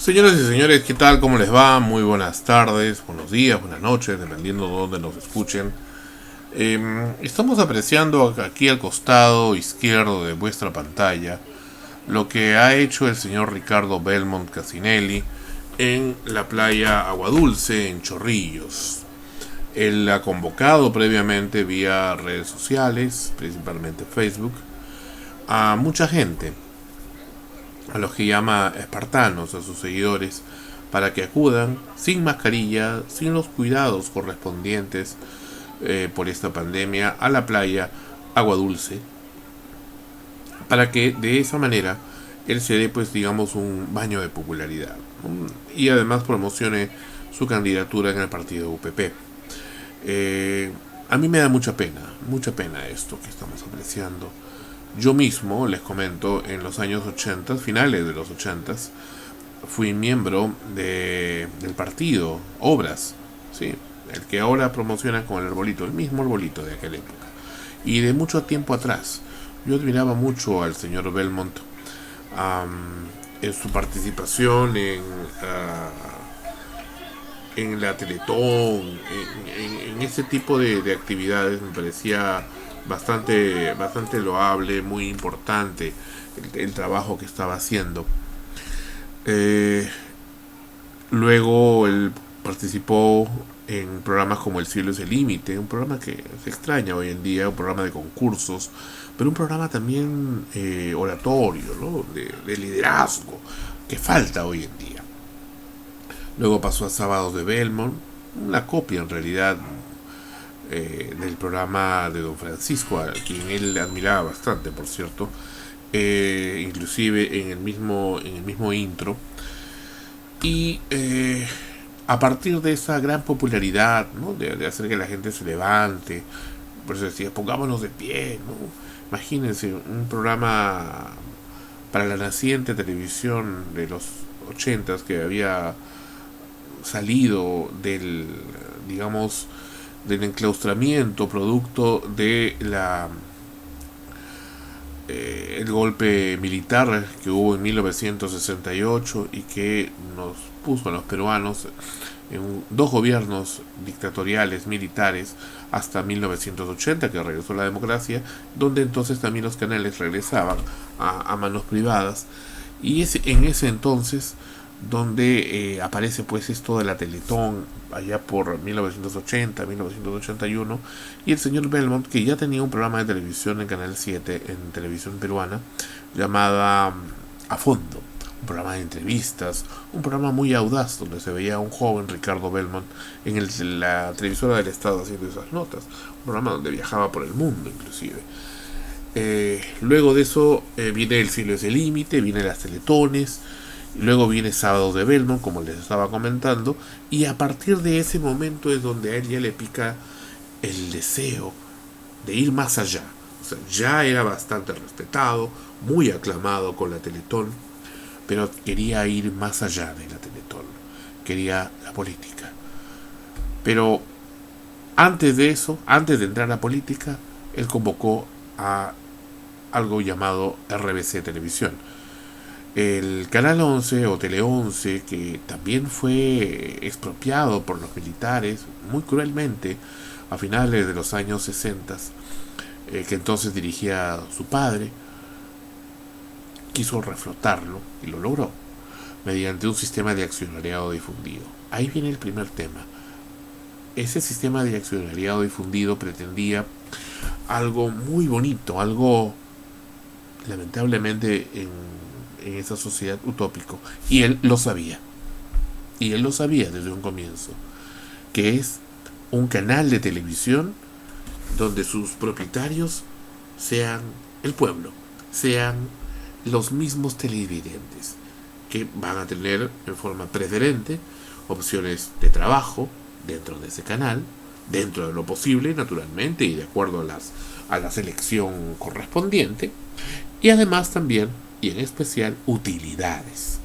Señoras y señores, ¿qué tal? ¿Cómo les va? Muy buenas tardes, buenos días, buenas noches, dependiendo de dónde nos escuchen. Estamos apreciando aquí al costado izquierdo de vuestra pantalla lo que ha hecho el señor Ricardo Belmont Casinelli en la playa Aguadulce, en Chorrillos. Él ha convocado previamente vía redes sociales, principalmente Facebook, a mucha gente, a los que llama espartanos, a sus seguidores, para que acudan sin mascarilla, sin los cuidados correspondientes por esta pandemia, a la playa Agua Dulce, para que de esa manera él se dé, pues digamos, un baño de popularidad, ¿no? Y además promocione su candidatura en el partido UPP. A mí me da mucha pena esto que estamos apreciando. Yo mismo, les comento, en los años 80, finales de los 80, fui miembro del partido Obras, ¿sí? El que ahora promociona con el arbolito, el mismo arbolito de aquella época. Y de mucho tiempo atrás, yo admiraba mucho al señor Belmont en su participación en la Teletón, en ese tipo de actividades. Me parecía bastante loable, muy importante el trabajo que estaba haciendo. Luego él participó en programas como El cielo es el límite, un programa que se extraña hoy en día, un programa de concursos, pero un programa también oratorio, ¿no? de liderazgo, que falta hoy en día. Luego pasó a Sábados de Belmont, una copia en realidad del programa de Don Francisco, a quien él admiraba bastante, por cierto, inclusive en el mismo intro. Y a partir de esa gran popularidad, ¿no? de hacer que la gente se levante, por eso decía, pongámonos de pie, ¿no? Imagínense un programa para la naciente televisión de los 80 que había salido digamos, del enclaustramiento producto de el golpe militar que hubo en 1968 y que nos puso a los peruanos en dos gobiernos dictatoriales militares hasta 1980, que regresó la democracia, donde entonces también los canales regresaban a manos privadas. Y en ese entonces donde aparece pues esto de la Teletón allá por 1980, 1981, y el señor Belmont, que ya tenía un programa de televisión en Canal 7, en televisión peruana, llamada A Fondo, un programa de entrevistas, un programa muy audaz, donde se veía a un joven Ricardo Belmont en la televisora del Estado haciendo esas notas, un programa donde viajaba por el mundo inclusive. Luego de eso viene El cielo es el límite, vienen las teletones. Luego viene Sábados de Belmont, como les estaba comentando, y a partir de ese momento es donde a él ya le pica el deseo de ir más allá. O sea, ya era bastante respetado, muy aclamado con la Teletón, pero quería ir más allá de la Teletón, quería la política. Pero antes de eso, antes de entrar a la política, él convocó a algo llamado RBC Televisión. El Canal 11 o Tele 11, que también fue expropiado por los militares muy cruelmente a finales de los años 60, que entonces dirigía su padre, quiso reflotarlo y lo logró mediante un sistema de accionariado difundido. Ahí viene el primer tema. Ese sistema de accionariado difundido pretendía algo muy bonito, algo lamentablemente en esa sociedad utópico, y él lo sabía desde un comienzo, que es un canal de televisión donde sus propietarios sean el pueblo, sean los mismos televidentes, que van a tener en forma preferente opciones de trabajo dentro de ese canal, dentro de lo posible naturalmente y de acuerdo a la selección correspondiente, y además también y en especial utilidades,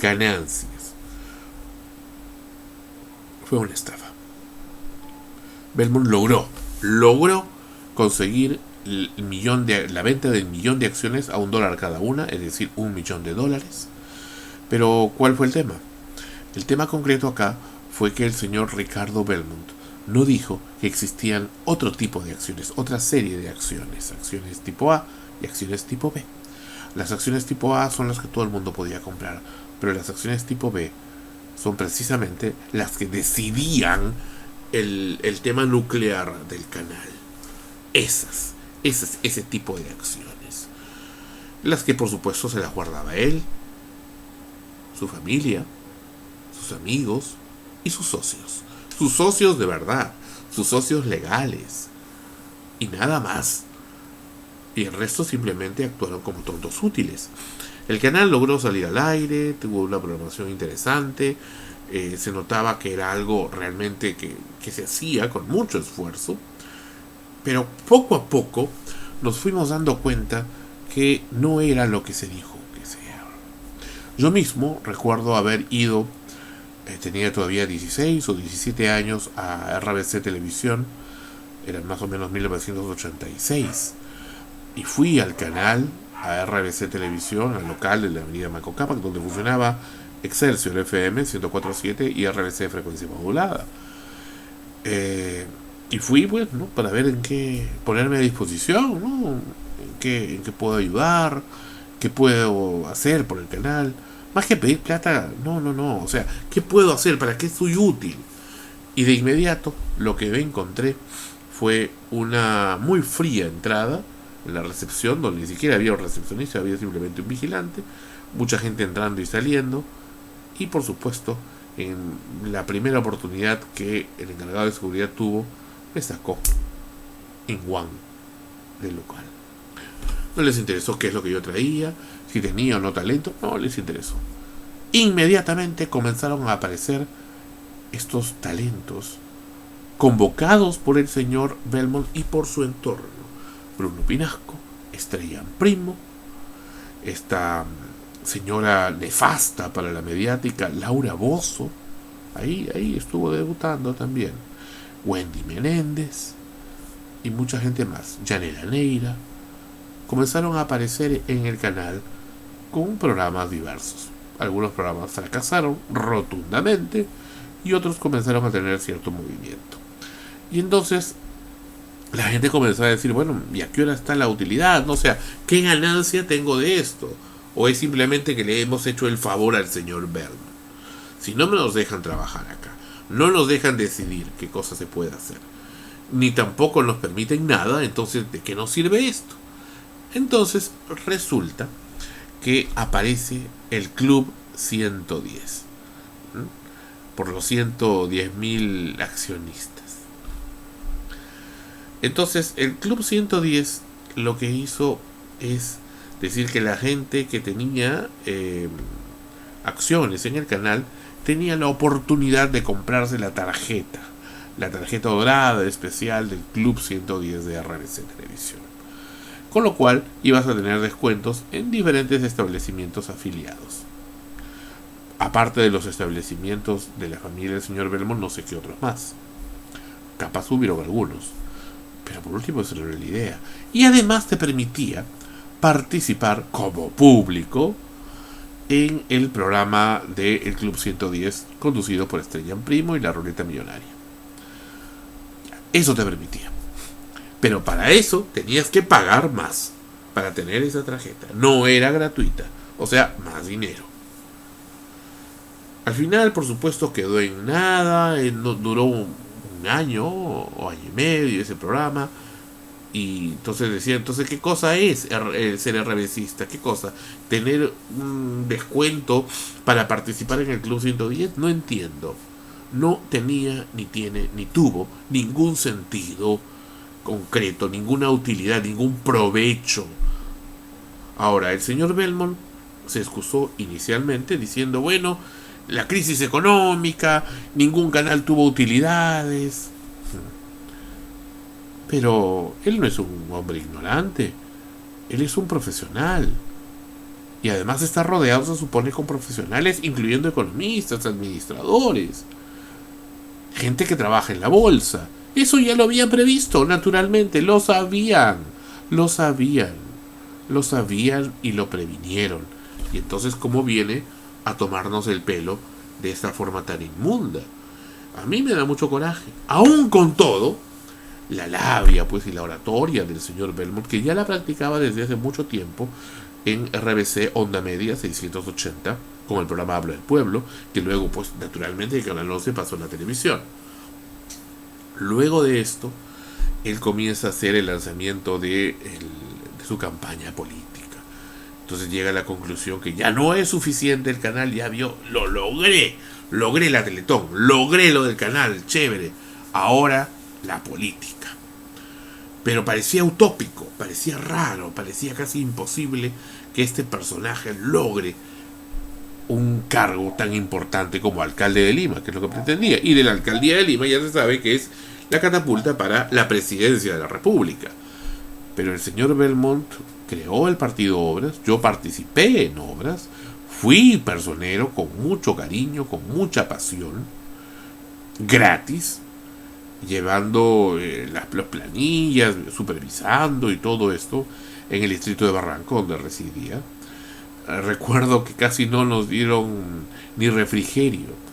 ganancias. Fue una estafa. Belmont logró conseguir la venta del millón de acciones a $1 cada una, es decir, $1 millón, Pero, ¿cuál fue el tema? El tema concreto acá fue que el señor Ricardo Belmont no dijo que existían otro tipo de acciones, otra serie de acciones, acciones tipo A y acciones tipo B. Las acciones tipo A son las que todo el mundo podía comprar, pero las acciones tipo B son precisamente las que decidían el tema nuclear del canal. Ese tipo de acciones. Las que por supuesto se las guardaba él, su familia, sus amigos y sus socios. Sus socios de verdad, sus socios legales. Y nada más. Y el resto simplemente actuaron como tontos útiles. El canal logró salir al aire, tuvo una programación interesante, se notaba que era algo realmente que se hacía con mucho esfuerzo, pero poco a poco nos fuimos dando cuenta que no era lo que se dijo que sea. Yo mismo recuerdo haber ido, tenía todavía 16 o 17 años, a RBC Televisión, era más o menos 1986, y fui al canal, a RBC Televisión, al local de la avenida Manco Cápac, donde funcionaba Excelsior FM 104.7 y RBC frecuencia modulada. Y fui, pues, ¿no?, para ver en qué ponerme a disposición, ¿no?, en qué puedo ayudar, qué puedo hacer por el canal. Más que pedir plata, no, o sea, ¿qué puedo hacer? ¿Para qué soy útil? Y de inmediato lo que encontré fue una muy fría entrada en la recepción, donde ni siquiera había un recepcionista, había simplemente un vigilante, mucha gente entrando y saliendo, y por supuesto, en la primera oportunidad que el encargado de seguridad tuvo, me sacó en One del local. No les interesó qué es lo que yo traía, si tenía o no talento, no les interesó. Inmediatamente comenzaron a aparecer estos talentos convocados por el señor Belmont y por su entorno. Bruno Pinasco, Estrella Primo, esta señora nefasta para la mediática, Laura Bozzo, ahí estuvo debutando también, Wendy Menéndez y mucha gente más, Yanela Neira, comenzaron a aparecer en el canal con programas diversos. Algunos programas fracasaron rotundamente y otros comenzaron a tener cierto movimiento. Y entonces la gente comenzó a decir, bueno, ¿y a qué hora está la utilidad? ¿No? O sea, ¿qué ganancia tengo de esto? ¿O es simplemente que le hemos hecho el favor al señor Belmont? Si no nos dejan trabajar acá, no nos dejan decidir qué cosa se puede hacer, ni tampoco nos permiten nada, entonces ¿de qué nos sirve esto? Entonces resulta que aparece el Club 110, por los 110.000 accionistas. Entonces el Club 110 lo que hizo es decir que la gente que tenía acciones en el canal tenía la oportunidad de comprarse la tarjeta dorada especial del Club 110 de RBC Televisión, con lo cual ibas a tener descuentos en diferentes establecimientos afiliados. Aparte de los establecimientos de la familia del señor Belmont, no sé qué otros más. Capaz hubieron algunos, pero por último esa era la idea. Y además te permitía participar como público en el programa del Club 110 conducido por Estrella Primo y la Ruleta Millonaria. Eso te permitía. Pero para eso tenías que pagar más para tener esa tarjeta. No era gratuita, o sea, más dinero. Al final, por supuesto, quedó en nada. Duró un año o año y medio ese programa. Y entonces decía, ¿qué cosa es el ser RBCista? ¿Qué cosa? ¿Tener un descuento para participar en el Club 110? No entiendo. No tenía, ni tiene, ni tuvo ningún sentido concreto, ninguna utilidad, ningún provecho. Ahora, el señor Belmont se excusó inicialmente diciendo, bueno, la crisis económica, ningún canal tuvo utilidades. Pero él no es un hombre ignorante, él es un profesional. Y además está rodeado, se supone, con profesionales, incluyendo economistas, administradores, gente que trabaja en la bolsa. Eso ya lo habían previsto, naturalmente, lo sabían y lo previnieron. Y entonces, ¿cómo viene a tomarnos el pelo de esta forma tan inmunda. A mí me da mucho coraje. Aún con todo, la labia pues y la oratoria del señor Belmont, que ya la practicaba desde hace mucho tiempo en RBC Onda Media 680, con el programa Habla del Pueblo, que luego pues naturalmente el Canal 11 pasó en la televisión. Luego de esto, él comienza a hacer el lanzamiento de su campaña política. Entonces llega a la conclusión que ya no es suficiente el canal, ya vio, lo logré la Teletón, logré lo del canal, chévere. Ahora la política. Pero parecía utópico, parecía raro, parecía casi imposible que este personaje logre un cargo tan importante como alcalde de Lima, que es lo que pretendía. Y de la alcaldía de Lima ya se sabe que es la catapulta para la presidencia de la República. Pero el señor Belmont creó el partido Obras, yo participé en Obras, fui personero con mucho cariño, con mucha pasión, gratis, llevando las planillas, supervisando y todo esto en el distrito de Barranco, donde residía. Recuerdo que casi no nos dieron ni refrigerio.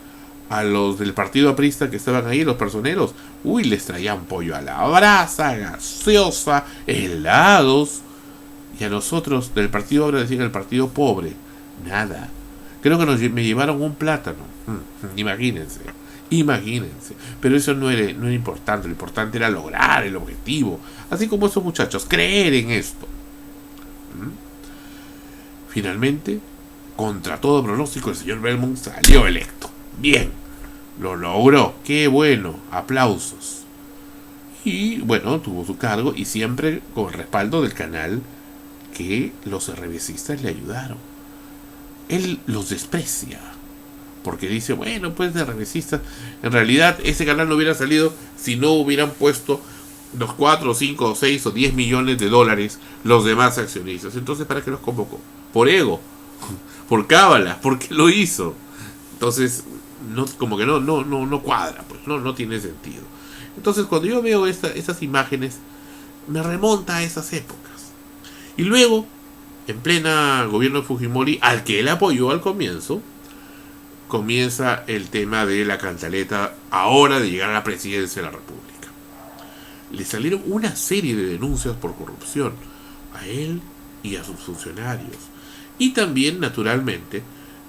A los del partido aprista que estaban ahí, los personeros, les traían pollo a la brasa, gaseosa, helados. Y a nosotros del partido Obra decían el partido pobre, nada. Creo que me llevaron un plátano. Imagínense. Pero eso no era importante. Lo importante era lograr el objetivo. Así como esos muchachos, creer en esto. Finalmente, contra todo pronóstico, el señor Belmont salió electo. Bien, lo logró. Qué bueno, aplausos. Y bueno, tuvo su cargo y siempre con el respaldo del canal que los RBCistas le ayudaron. Él los desprecia porque dice, bueno, pues de RBCistas, en realidad ese canal no hubiera salido si no hubieran puesto los 4, 5, 6 o 10 millones de dólares los demás accionistas. Entonces, ¿para qué los convocó? Por ego, por cábala, ¿por qué lo hizo? Entonces, como que no cuadra, pues no tiene sentido. Entonces, cuando yo veo esas imágenes, me remonta a esas épocas. Y luego, en plena gobierno de Fujimori, al que él apoyó al comienzo, comienza el tema de la cantaleta ahora de llegar a la presidencia de la República. Le salieron una serie de denuncias por corrupción a él y a sus funcionarios. Y también, naturalmente,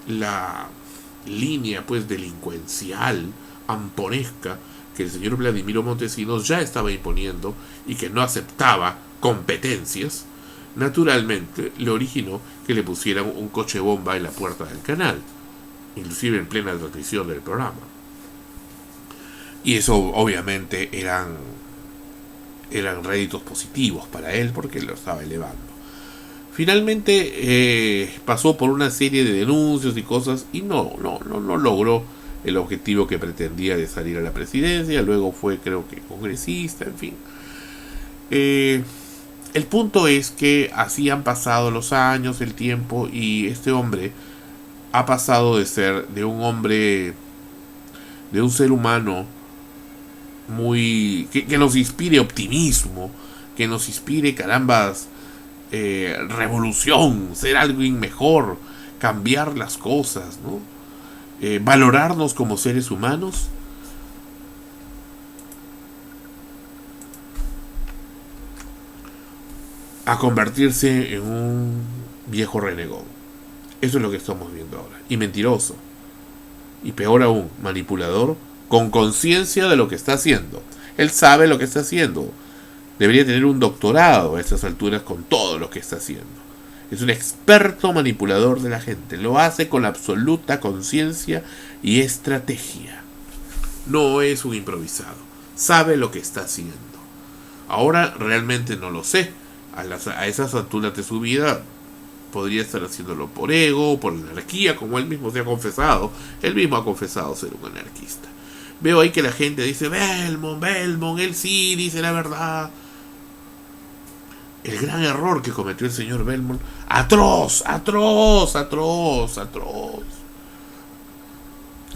la línea pues delincuencial, amponesca, que el señor Vladimiro Montesinos ya estaba imponiendo y que no aceptaba competencias, naturalmente le originó que le pusieran un coche bomba en la puerta del canal, inclusive en plena transmisión del programa. Y eso obviamente eran réditos positivos para él porque lo estaba elevando. Finalmente pasó por una serie de denuncias y cosas y no logró el objetivo que pretendía de salir a la presidencia. Luego fue, creo que, congresista, en fin. El punto es que así han pasado los años, el tiempo, y este hombre ha pasado de ser de un hombre, de un ser humano muy que nos inspire optimismo, que nos inspire carambas revolución, ser alguien mejor, cambiar las cosas, ¿no? Valorarnos como seres humanos, a convertirse en un viejo renegón. Eso es lo que estamos viendo ahora. Y mentiroso. Y peor aún, manipulador, con conciencia de lo que está haciendo. Él sabe lo que está haciendo. Debería tener un doctorado a estas alturas con todo lo que está haciendo. Es un experto manipulador de la gente. Lo hace con absoluta conciencia y estrategia. No es un improvisado. Sabe lo que está haciendo. Ahora realmente no lo sé. A esas alturas de su vida podría estar haciéndolo por ego, por anarquía, como él mismo se ha confesado. Él mismo ha confesado ser un anarquista. Veo ahí que la gente dice, Belmont, él sí dice la verdad. El gran error que cometió el señor Belmont, atroz.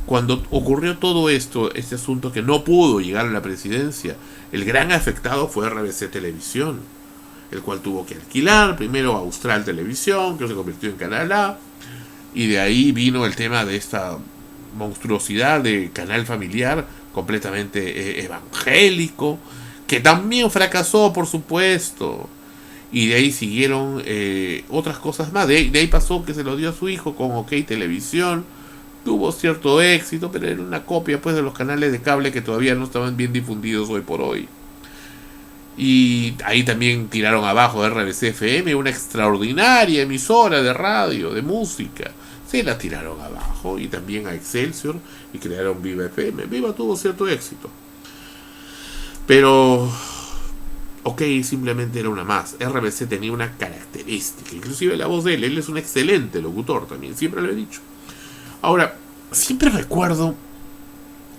Cuando ocurrió todo esto, este asunto que no pudo llegar a la presidencia, el gran afectado fue RBC Televisión, el cual tuvo que alquilar primero Austral Televisión, que se convirtió en Canal A, Y de ahí vino el tema de esta monstruosidad de canal familiar completamente evangélico, que también fracasó, por supuesto. Y de ahí siguieron otras cosas más. De ahí pasó que se lo dio a su hijo con OK Televisión. Tuvo cierto éxito, pero era una copia pues de los canales de cable que todavía no estaban bien difundidos hoy por hoy. Y ahí también tiraron abajo RBC FM, una extraordinaria emisora de radio, de música. Se la tiraron abajo, y también a Excelsior, y crearon Viva FM. Viva tuvo cierto éxito, pero OK simplemente era una más. RBC tenía una característica, inclusive la voz de él es un excelente locutor también, siempre lo he dicho. Ahora, siempre recuerdo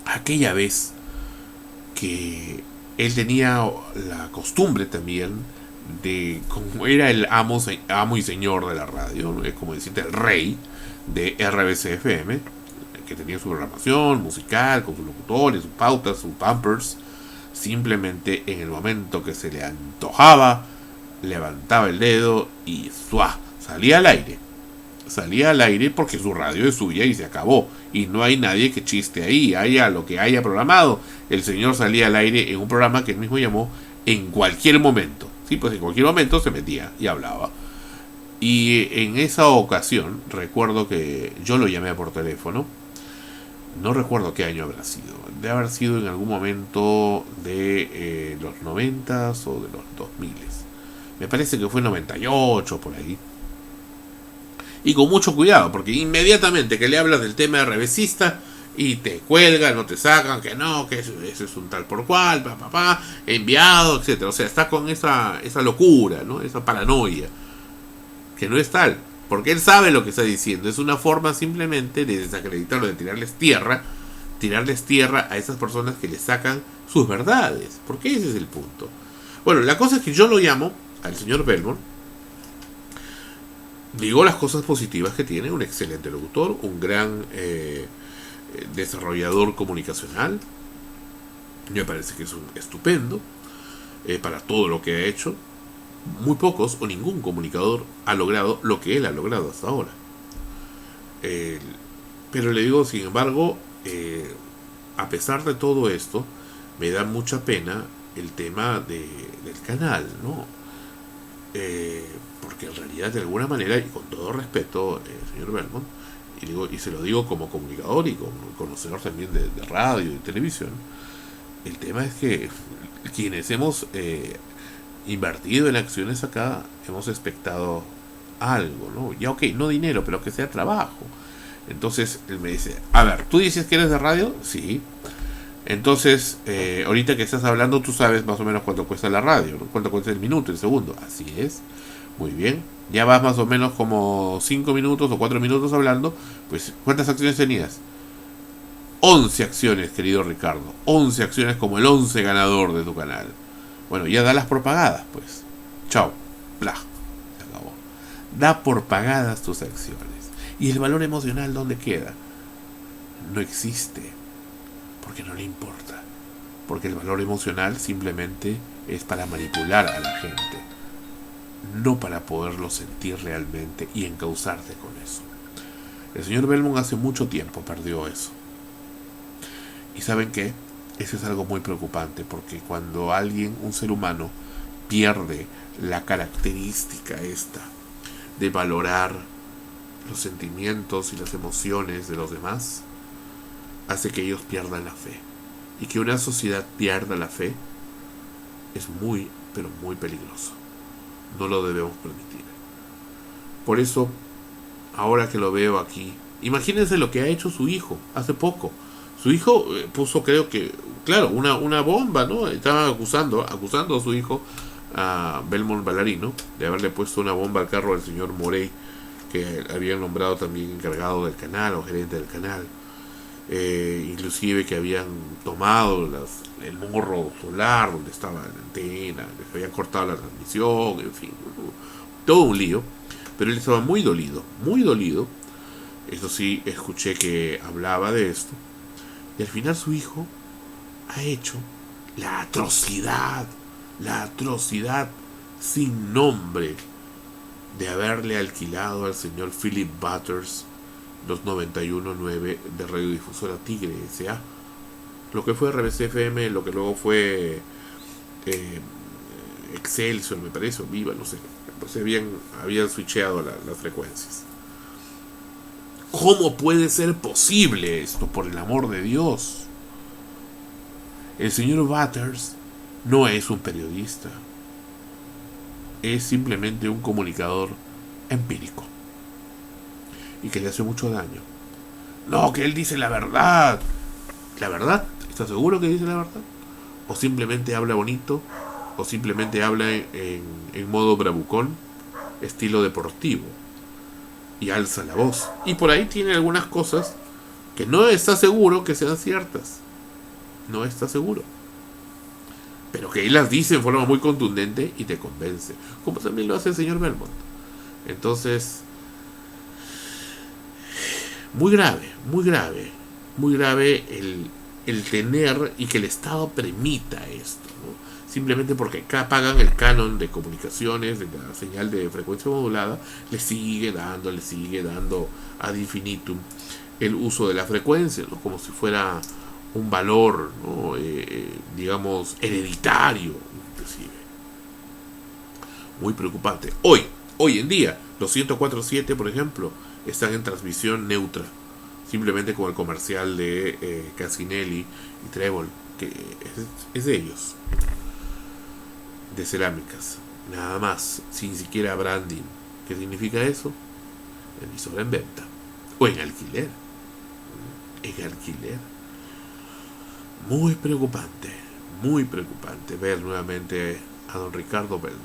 aquella vez que él tenía la costumbre también de, como era el amo y señor de la radio, ¿no? Es como decirte el rey de RBC FM, que tenía su programación musical, con sus locutores, sus pautas, sus bumpers. Simplemente en el momento que se le antojaba, levantaba el dedo y ¡zua! Salía al aire. Salía al aire porque su radio es suya y se acabó. Y no hay nadie que chiste ahí, haya lo que haya programado. El señor salía al aire en un programa que él mismo llamó En Cualquier Momento. Sí, pues en cualquier momento se metía y hablaba. Y en esa ocasión, recuerdo que yo lo llamé por teléfono. No recuerdo qué año habrá sido. Debe haber sido en algún momento de los 90s o de los 2000s. Me parece que fue 98 por ahí. Y con mucho cuidado, porque inmediatamente que le hablas del tema RBCista y te cuelgan, no te sacan, que no, que eso es un tal por cual, enviado, etcétera. O sea, está con esa locura, ¿no? Esa paranoia, que no es tal, porque él sabe lo que está diciendo. Es una forma simplemente de desacreditarlo, de tirarles tierra a esas personas que le sacan sus verdades, porque ese es el punto. Bueno, la cosa es que yo lo llamo al señor Belmont. Digo las cosas positivas que tiene: un excelente locutor, un gran desarrollador comunicacional. Me parece que es un estupendo para todo lo que ha hecho. Muy pocos o ningún comunicador ha logrado lo que él ha logrado hasta ahora. Pero le digo, sin embargo, a pesar de todo esto, me da mucha pena el tema del canal, ¿no? Porque en realidad, de alguna manera, y con todo respeto, señor Belmont, y se lo digo como comunicador y como conocedor también de radio y televisión, el tema es que quienes hemos invertido en acciones acá, hemos expectado algo, ¿no? Ya OK, no dinero, pero que sea trabajo. Entonces él me dice, a ver, ¿tú dices que eres de radio? Sí. Entonces, ahorita que estás hablando, tú sabes más o menos cuánto cuesta la radio, ¿no? Cuánto cuesta el minuto, el segundo. Así es. Muy bien. Ya vas más o menos como 5 minutos o 4 minutos hablando. Pues, ¿cuántas acciones tenías? 11 acciones, querido Ricardo. 11 acciones, como el 11 ganador de tu canal. Bueno, ya da las por pagadas, pues. Chao. Bla. Se acabó. Da por pagadas tus acciones. ¿Y el valor emocional dónde queda? No existe. Porque no le importa. Porque el valor emocional simplemente es para manipular a la gente, no para poderlo sentir realmente y encauzarte con eso. El señor Belmont hace mucho tiempo perdió eso. ¿Y saben qué? Eso es algo muy preocupante, porque cuando alguien, un ser humano, pierde la característica esta de valorar los sentimientos y las emociones de los demás, hace que ellos pierdan la fe. Y que una sociedad pierda la fe es muy, pero muy peligroso. No lo debemos permitir. Por eso, ahora que lo veo aquí, imagínense lo que ha hecho su hijo hace poco. Su hijo puso, creo que, claro, una bomba, ¿no? Estaban acusando a su hijo, a Belmont Ballarino, de haberle puesto una bomba al carro del señor Morey, que habían nombrado también encargado del canal o gerente del canal. Inclusive que habían tomado el morro solar donde estaba la antena, que habían cortado la transmisión, en fin, todo un lío. Pero él estaba muy dolido, muy dolido. Eso sí, escuché que hablaba de esto. Y al final su hijo ha hecho la atrocidad sin nombre de haberle alquilado al señor Philip Butters los 91.9 de Radiodifusora Tigre S.A. Lo que fue RBC-FM, lo que luego fue eh, Excelsior, me parece, o Viva, no sé. Pues habían switcheado las frecuencias. ¿Cómo puede ser posible esto, por el amor de Dios? El señor Waters no es un periodista. Es simplemente un comunicador empírico. Y que le hace mucho daño. No, que él dice la verdad. ¿La verdad? ¿Estás seguro que dice la verdad? ¿O simplemente habla bonito? ¿O simplemente habla en modo bravucón? Estilo deportivo. Y alza la voz. Y por ahí tiene algunas cosas que no está seguro que sean ciertas. No está seguro. Pero que él las dice en forma muy contundente y te convence. Como también lo hace el señor Belmont. Entonces, muy grave, muy grave. Muy grave el tener y que el Estado permita esto, ¿no? Simplemente porque acá pagan el canon de comunicaciones, de la señal de frecuencia modulada, le sigue dando ad infinitum el uso de la frecuencia, ¿no? Como si fuera un valor, ¿no? Digamos, hereditario, inclusive. Muy preocupante. Hoy en día, los 104.7, por ejemplo, están en transmisión neutra, simplemente con el comercial de Casinelli y Trébol, que es de ellos, de cerámicas, nada más, sin siquiera branding. ¿Qué significa eso? Emisora en venta o en alquiler. Muy preocupante ver nuevamente a don Ricardo Belmont.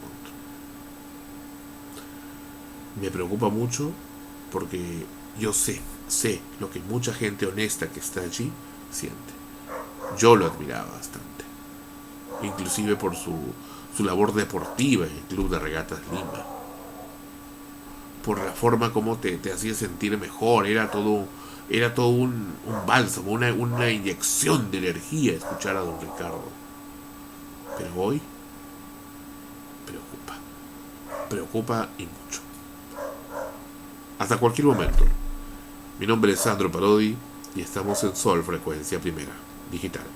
Me preocupa mucho porque yo sé lo que mucha gente honesta que está allí siente. Yo lo admiraba bastante, inclusive por su labor deportiva en el Club de Regatas Lima, por la forma como te hacía sentir mejor. Era todo un bálsamo, una inyección de energía escuchar a don Ricardo. Pero hoy preocupa y mucho. Hasta cualquier momento. Mi nombre es Sandro Parodi y estamos en Sol Frecuencia Primera Digital.